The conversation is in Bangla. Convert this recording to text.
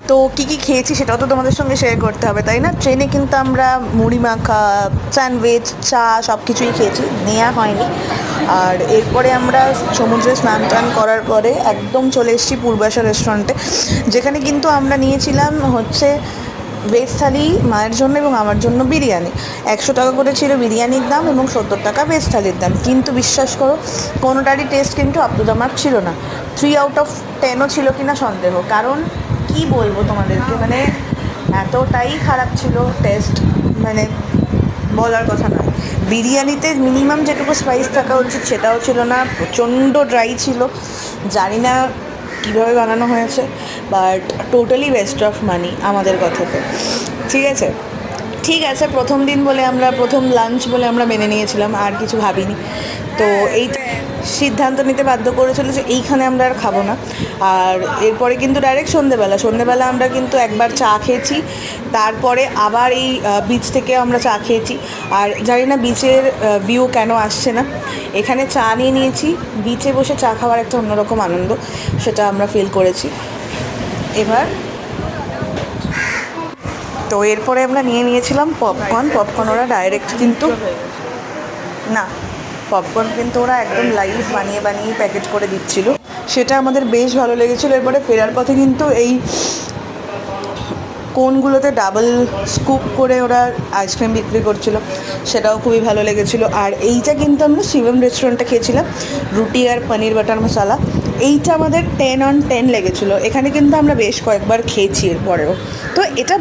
তো কী কী খেয়েছি সেটাও তো তোমাদের সঙ্গে শেয়ার করতে হবে, তাই না? ট্রেনে কিন্তু আমরা মুড়ি মাখা, স্যান্ডউইচ, চা সব কিছুই খেয়েছি, নেওয়া হয়নি। আর এরপরে আমরা সমুদ্রে স্নান টান করার পরে একদম চলে এসেছি পূর্বাশা রেস্টুরেন্টে, যেখানে কিন্তু আমরা নিয়েছিলাম হচ্ছে ভেজ থালি মায়ের জন্য এবং আমার জন্য বিরিয়ানি। 100 টাকা করে ছিল বিরিয়ানির দাম এবং 70 টাকা ভেজ থালির দাম। কিন্তু বিশ্বাস করো, কোনোটারই টেস্ট কিন্তু আপ টু দ্য মার্ক ছিল না। 3 আউট অফ 10ও ছিল কি না সন্দেহ। কারণ কি বলবো তোমাদেরকে, মানে এতটাই খারাপ ছিল টেস্ট, মানে বলার কথা নয়। বিরিয়ানিতে মিনিমাম যেটুকু স্পাইস থাকা উচিত সেটাও ছিল না, প্রচণ্ড ড্রাই ছিল। জানি না কীভাবে বানানো হয়েছে, but totally West of money আমাদের কথাতে। ঠিক আছে, ঠিক আছে, প্রথম দিন বলে আমরা, প্রথম লাঞ্চ বলে আমরা মেনে নিয়েছিলাম, আর কিছু ভাবিনি। তো এই সিদ্ধান্ত নিতে বাধ্য করেছিল যে এইখানে আমরা আর খাবো না। আর এরপরে কিন্তু ডাইরেক্ট সন্ধেবেলা আমরা কিন্তু একবার চা খেয়েছি, তারপরে আবার এই বিচ থেকে আমরা চা খেয়েছি। আর জানি না বিচের ভিউ কেন আসছে না, এখানে চা নিয়ে নিয়েছি, বিচে বসে চা খাওয়ার একটা অন্যরকম আনন্দ সেটা আমরা ফিল করেছি। এবার তো এরপরে আমরা নিয়ে নিয়েছিলাম পপকর্ন ওরা ডাইরেক্ট কিন্তু না, পপকর্ন কিন্তু ওরা একদম লাইভ বানিয়ে প্যাকেট করে দিচ্ছিল, সেটা আমাদের বেশ ভালো লেগেছিলো। এরপরে ফেরার পথে কিন্তু এই কোনগুলোতে ডাবল স্কুপ করে ওরা আইসক্রিম বিক্রি করছিল, সেটাও খুবই ভালো লেগেছিলো। আর এইটা কিন্তু আমরা শিবম রেস্টুরেন্টে খেয়েছিলাম, রুটি আর পনির বাটার মশলা। এইটা আমাদের 10 on 10 লেগেছিলো। এখানে কিন্তু আমরা বেশ কয়েকবার খেয়েছি এরপরেও। তো এটা